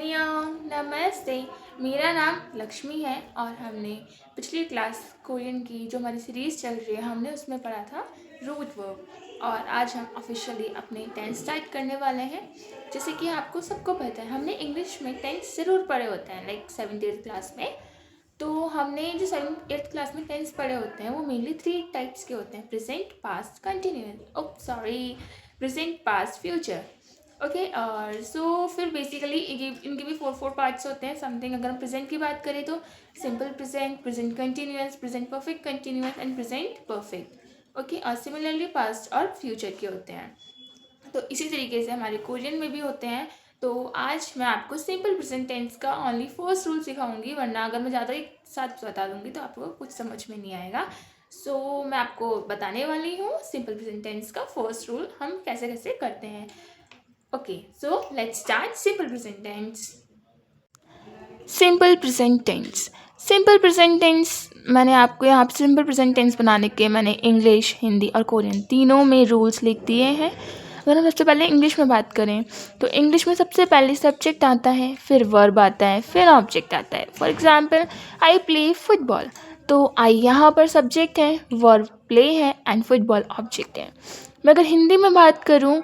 अन्यंग नमस्ते। मेरा नाम लक्ष्मी है और हमने पिछली क्लास कोरियन की जो हमारी सीरीज़ चल रही है हमने उसमें पढ़ा था रूट वर्ब और आज हम ऑफिशियली अपने टेंस स्टार्ट करने वाले हैं। जैसे कि आपको सबको पता है हमने इंग्लिश में टेंस ज़रूर पढ़े होते हैं लाइक 7th 8th क्लास में। तो हमने जो 7th 8th क्लास में टेंस पढ़े होते हैं वो मेनली 3 टाइप्स के होते हैं, present past continuous present past future. Okay और सो फिर बेसिकली इनके भी 4 पार्ट्स होते हैं समथिंग। अगर हम प्रेजेंट की बात करें तो simple present, present continuous, present perfect continuous and present perfect. Okay और सिमिलरली पास्ट और फ्यूचर के होते हैं। तो इसी तरीके से हमारे कोरियन में भी होते हैं। तो आज मैं आपको सिंपल प्रेजेंट टेंस का ओनली फर्स्ट रूल सिखाऊंगी, वरना अगर मैं ज़्यादा एक साथ बता दूंगी तो आपको कुछ समझ में नहीं आएगा। सो मैं आपको बताने वाली हूँ सिंपल प्रेजेंट टेंस का फर्स्ट रूल हम कैसे कैसे करते हैं। Okay so let's start simple present tense. Simple present tense, simple present tense मैंने आपको यहाँ पे सिंपल प्रेजेंट टेंस बनाने के मैंने इंग्लिश, हिंदी और कोरियन तीनों में रूल्स लिख दिए हैं। अगर हम सबसे पहले इंग्लिश में बात करें तो इंग्लिश में सबसे पहले सब्जेक्ट आता है, फिर वर्ब आता है, फिर ऑब्जेक्ट आता है। For example I play football, तो आई यहाँ पर सब्जेक्ट है, वर्ब प्ले है एंड फुटबॉल ऑब्जेक्ट है। मैं अगर हिंदी में बात करूँ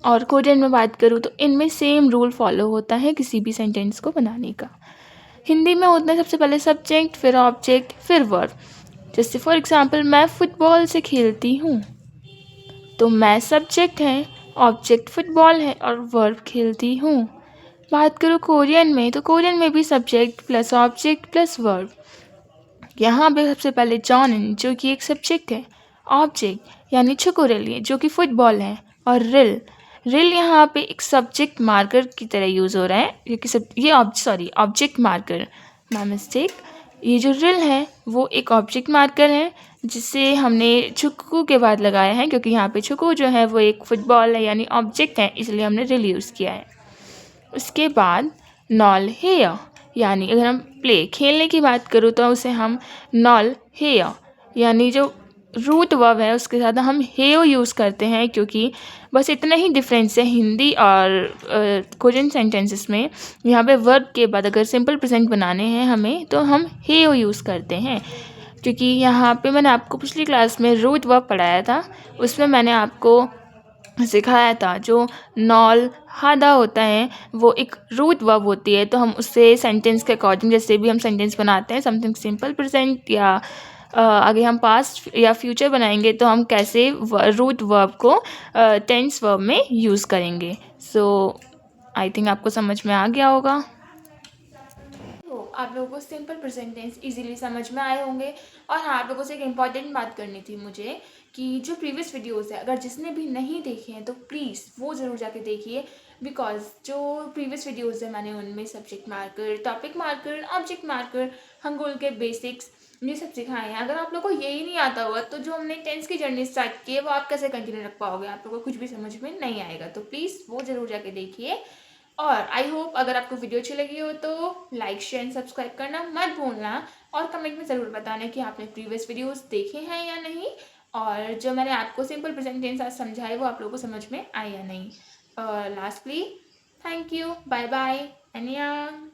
और कोरियन में बात करूँ तो इनमें सेम रूल फॉलो होता है किसी भी सेंटेंस को बनाने का। हिंदी में होता है सबसे पहले सब्जेक्ट, फिर ऑब्जेक्ट, फिर वर्ब। जैसे फॉर एग्जांपल मैं फुटबॉल से खेलती हूँ, तो मैं सब्जेक्ट है, ऑब्जेक्ट फुटबॉल है और वर्ब खेलती हूँ। बात करूँ कोरियन में तो कोरियन में भी subject plus object plus verb. यहाँ पे सबसे पहले जॉन जो कि एक सब्जेक्ट है, ऑब्जेक्ट यानी छुकुरेलिए जो कि फुटबॉल है और रिल रिल यहाँ पे एक सब्जेक्ट मार्कर की तरह यूज़ हो रहा है, ये ऑब्जेक्ट मार्कर, माय मिस्टेक। ये जो रिल है वो एक ऑब्जेक्ट मार्कर है जिसे हमने छुकू के बाद लगाया है, क्योंकि यहाँ पे छुकू जो है वो एक फुटबॉल है यानी ऑब्जेक्ट है, इसलिए हमने रिल यूज़ किया है। उसके बाद नॉल हेयर यानी अगर हम प्ले खेलने की बात करूँ तो उसे हम नॉल हेयर यानी जो रूट वर्ब है उसके साथ हम हेयो यूज़ करते हैं, क्योंकि बस इतना ही डिफरेंस है हिंदी और कोरियन सेंटेंसेस में। यहाँ पे वर्ब के बाद अगर सिंपल प्रेजेंट बनाने हैं हमें तो हम हेयो यूज़ करते हैं, क्योंकि यहाँ पे मैंने आपको पिछली क्लास में रूट वर्ब पढ़ाया था, उसमें मैंने आपको सिखाया था जो नॉल हादा होता है वो एक रूट वर्ब होती है। तो हम उससे सेंटेंस के अकॉर्डिंग जैसे भी हम सेंटेंस बनाते हैं समथिंग सिंपल प्रेजेंट या आगे हम पास्ट या फ्यूचर बनाएंगे तो हम कैसे रूट वर्ब को टेंस वर्ब में यूज़ करेंगे। सो आई थिंक आपको समझ में आ गया होगा। तो आप लोगों को सिंपल प्रेजेंट टेंस इजीली समझ में आए होंगे। और हाँ, आप लोगों से एक इम्पॉर्टेंट बात करनी थी मुझे कि जो प्रीवियस वीडियोस है अगर जिसने भी नहीं देखे हैं तो प्लीज़ वो ज़रूर जाके देखिए, बिकॉज जो प्रीवियस वीडियोस है मैंने उनमें subject marker, topic marker, object marker, hangul के बेसिक्स ये सब सिखाए हैं। अगर आप लोगों को यही नहीं आता हुआ तो जो हमने टेंस की जर्नी स्टार्ट की है वो आप कैसे कंटिन्यू रख पाओगे, आप लोगों को कुछ भी समझ में नहीं आएगा। तो प्लीज़ वो ज़रूर जाके देखिए। और आई होप अगर आपको वीडियो अच्छी लगी हो तो लाइक शेयर एंड सब्सक्राइब करना मत भूलना और कमेंट में ज़रूर बताना कि आपने प्रीवियस वीडियोस देखे हैं या नहीं, और जो मैंने आपको सिंपल प्रेजेंट टेंस आज समझाए वो आप लोगों को समझ में आए या नहीं। और lastly thank you, bye bye, अन्यंग।